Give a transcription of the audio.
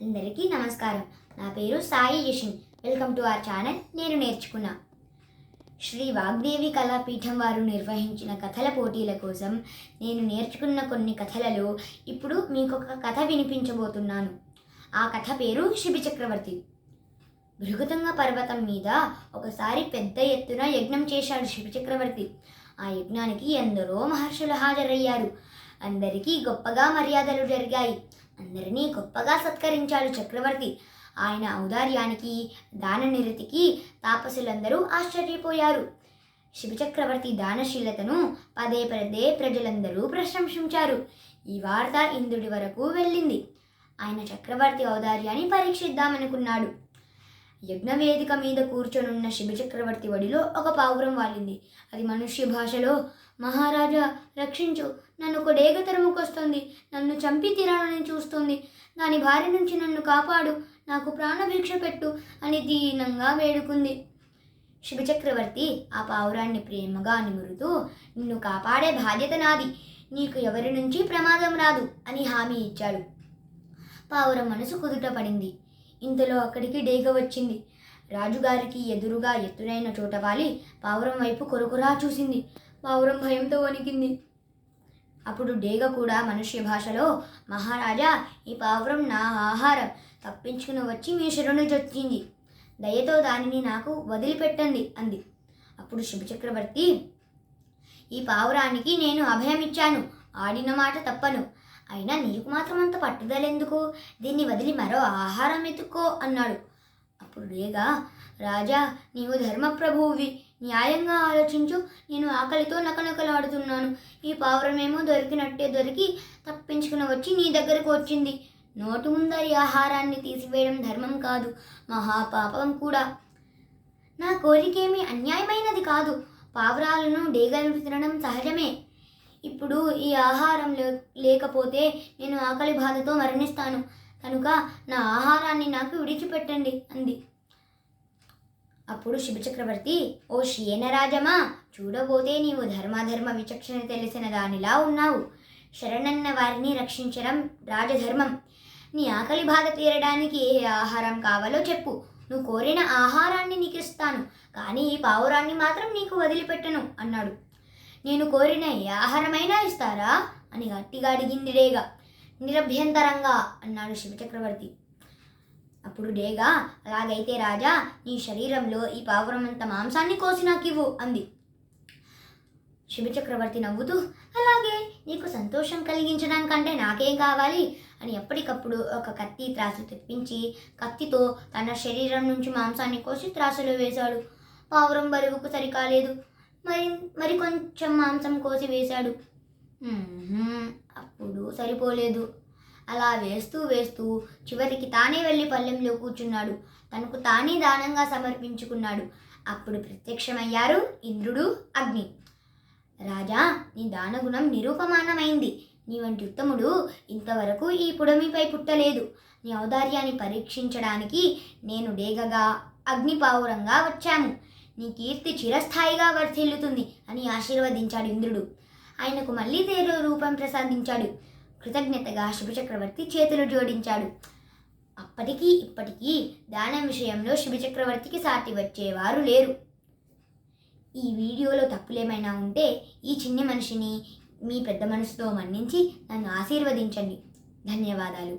అందరికీ నమస్కారం. నా పేరు Sai Yashin. Welcome to our channel. నేను నేర్చుకున్నా. శ్రీ వాగ్దేవి కళాపీఠం వారు నిర్వహించిన కథల పోటీల కోసం నేను నేర్చుకున్న కొన్ని కథలలో ఇప్పుడు మీకు ఒక కథ వినిపించబోతున్నాను. ఆ కథ పేరు శిబి చక్రవర్తి. భృగుతుంగ పర్వతం మీద ఒకసారి పెద్ద ఎత్తున యజ్ఞం చేశాడు శిబి చక్రవర్తి. ఆ యజ్ఞానికి ఎందరో మహర్షులు హాజరయ్యారు. అందరికీ గొప్పగా మర్యాదలు జరిగాయి. అందరినీ గొప్పగా సత్కరించాడు చక్రవర్తి. ఆయన ఔదార్యానికి, దాననిరతికి తాపసులందరూ ఆశ్చర్యపోయారు. శివచక్రవర్తి దానశీలతను పదే పదే ప్రజలందరూ ప్రశంసించారు. ఈ వార్త ఇంద్రుడి వరకు వెళ్ళింది. ఆయన చక్రవర్తి ఔదార్యాన్ని పరీక్షిద్దామనుకున్నాడు. యజ్ఞవేదిక మీద కూర్చొనున్న శివచక్రవర్తి వడిలో ఒక పావురం వాలింది. అది మనుష్య భాషలో, మహారాజా రక్షించు, నన్ను ఒక డేగ తరుముకొస్తుంది, నన్ను చంపి తినాలని చూస్తుంది, దాని భార్య నుంచి నన్ను కాపాడు, నాకు ప్రాణభిక్ష పెట్టు అని దీనంగా వేడుకుంది. శివచక్రవర్తి ఆ పావురాన్ని ప్రేమగా నిమురుతూ, నిన్ను కాపాడే బాధ్యత నాది, నీకు ఎవరి నుంచి ప్రమాదం రాదు అని హామీ ఇచ్చాడు. పావురం మనసు కుదుట పడింది. ఇంతలో అక్కడికి డేగ వచ్చింది. రాజుగారికి ఎదురుగా ఎత్తునైన చోట వాలి పావురం వైపు కొరకొరా చూసింది. పావురం భయంతో వణికింది. అప్పుడు డేగ కూడా మనుష్య భాషలో, మహారాజా, ఈ పావురం నా ఆహారం, తప్పించుకుని వచ్చి మీ శరణు చొచ్చింది, దయతో దానిని నాకు వదిలిపెట్టండి అంది. అప్పుడు శివచక్రవర్తి, ఈ పావురానికి నేను అభయం ఇచ్చాను, ఆడిన మాట తప్పను, అయినా నీకు మాత్రం అంత పట్టుదలెందుకు, దీన్ని వదిలి మరో ఆహారం ఎత్తుకో అన్నాడు. అప్పుడు డేగ, రాజా, నీవు ధర్మప్రభువువి, న్యాయంగా ఆలోచించు, నేను ఆకలితో నకనకలాడుతున్నాను, ఈ పావురమేమో దొరికినట్టే దొరికి తప్పించుకుని వచ్చి నీ దగ్గరకు వచ్చింది, నోటు ముందరి ఆహారాన్ని తీసివేయడం ధర్మం కాదు, మహాపాపం కూడా. నా కోరికేమీ అన్యాయమైనది కాదు, పావురాలను డేగలు తినడం సహజమే. ఇప్పుడు ఈ ఆహారం లేకపోతే నేను ఆకలి బాధతో మరణిస్తాను, కనుక నా ఆహారాన్ని నాకు విడిచిపెట్టండి అంది. అప్పుడు శివచక్రవర్తి, ఓ శయనరాజమా, చూడబోతే నీవు ధర్మాధర్మ విచక్షణ తెలిసిన దానిలా ఉన్నావు. శరణన్న వారిని రక్షించడం రాజధర్మం. నీ ఆకలి బాధ తీరడానికి ఏ ఆహారం కావాలో చెప్పు, నువ్వు కోరిన ఆహారాన్ని నీకు ఇస్తాను, కానీ ఈ పావురాన్ని మాత్రం నీకు వదిలిపెట్టను అన్నాడు. నేను కోరిన ఏ ఆహారమైనా ఇస్తారా అని గట్టిగా అడిగింది డేగ. నిరభ్యంతరంగా అన్నాడు శివచక్రవర్తి. అప్పుడు డేగ, అలాగైతే రాజా, నీ శరీరంలో ఈ పావురమంత మాంసాన్ని కోసి నాకివ్వు అంది. శివచక్రవర్తి నవ్వుతూ, అలాగే, నీకు సంతోషం కలిగించడం కంటే నాకేం కావాలి అని ఎప్పటికప్పుడు ఒక కత్తి త్రాసు తెప్పించి కత్తితో తన శరీరం నుంచి మాంసాన్ని కోసి త్రాసులో వేశాడు. పావురం బరువుకు సరికాలేదు. మరి కొంచెం మాంసం కోసి వేశాడు. అప్పుడు సరిపోలేదు. అలా వేస్తూ వేస్తూ చివరికి తానే వెళ్ళి పళ్ళెంలో కూర్చున్నాడు. తనకు తానే దానంగా సమర్పించుకున్నాడు. అప్పుడు ప్రత్యక్షమయ్యారు ఇంద్రుడు, అగ్ని. రాజా, నీ దానగుణం నిరూపమానమైంది. నీ వంటి ఉత్తముడు ఇంతవరకు ఈ పుడమిపై పుట్టలేదు. నీ ఔదార్యాన్ని పరీక్షించడానికి నేను డేగగా, అగ్నిపావురంగా వచ్చాము. నీ కీర్తి చిరస్థాయిగా వర్ధిల్లుతుంది అని ఆశీర్వదించాడు ఇంద్రుడు. ఆయనకు మళ్ళీ తేరో రూపం ప్రసాదించాడు. కృతజ్ఞతగా శివచక్రవర్తి చేతులు జోడించాడు. అప్పటికీ ఇప్పటికీ దానం విషయంలో శివచక్రవర్తికి సాటి వచ్చేవారు లేరు. ఈ వీడియోలో తప్పులేమైనా ఉంటే ఈ చిన్ని మనిషిని మీ పెద్ద మనసుతో మన్నించి నన్ను ఆశీర్వదించండి. ధన్యవాదాలు.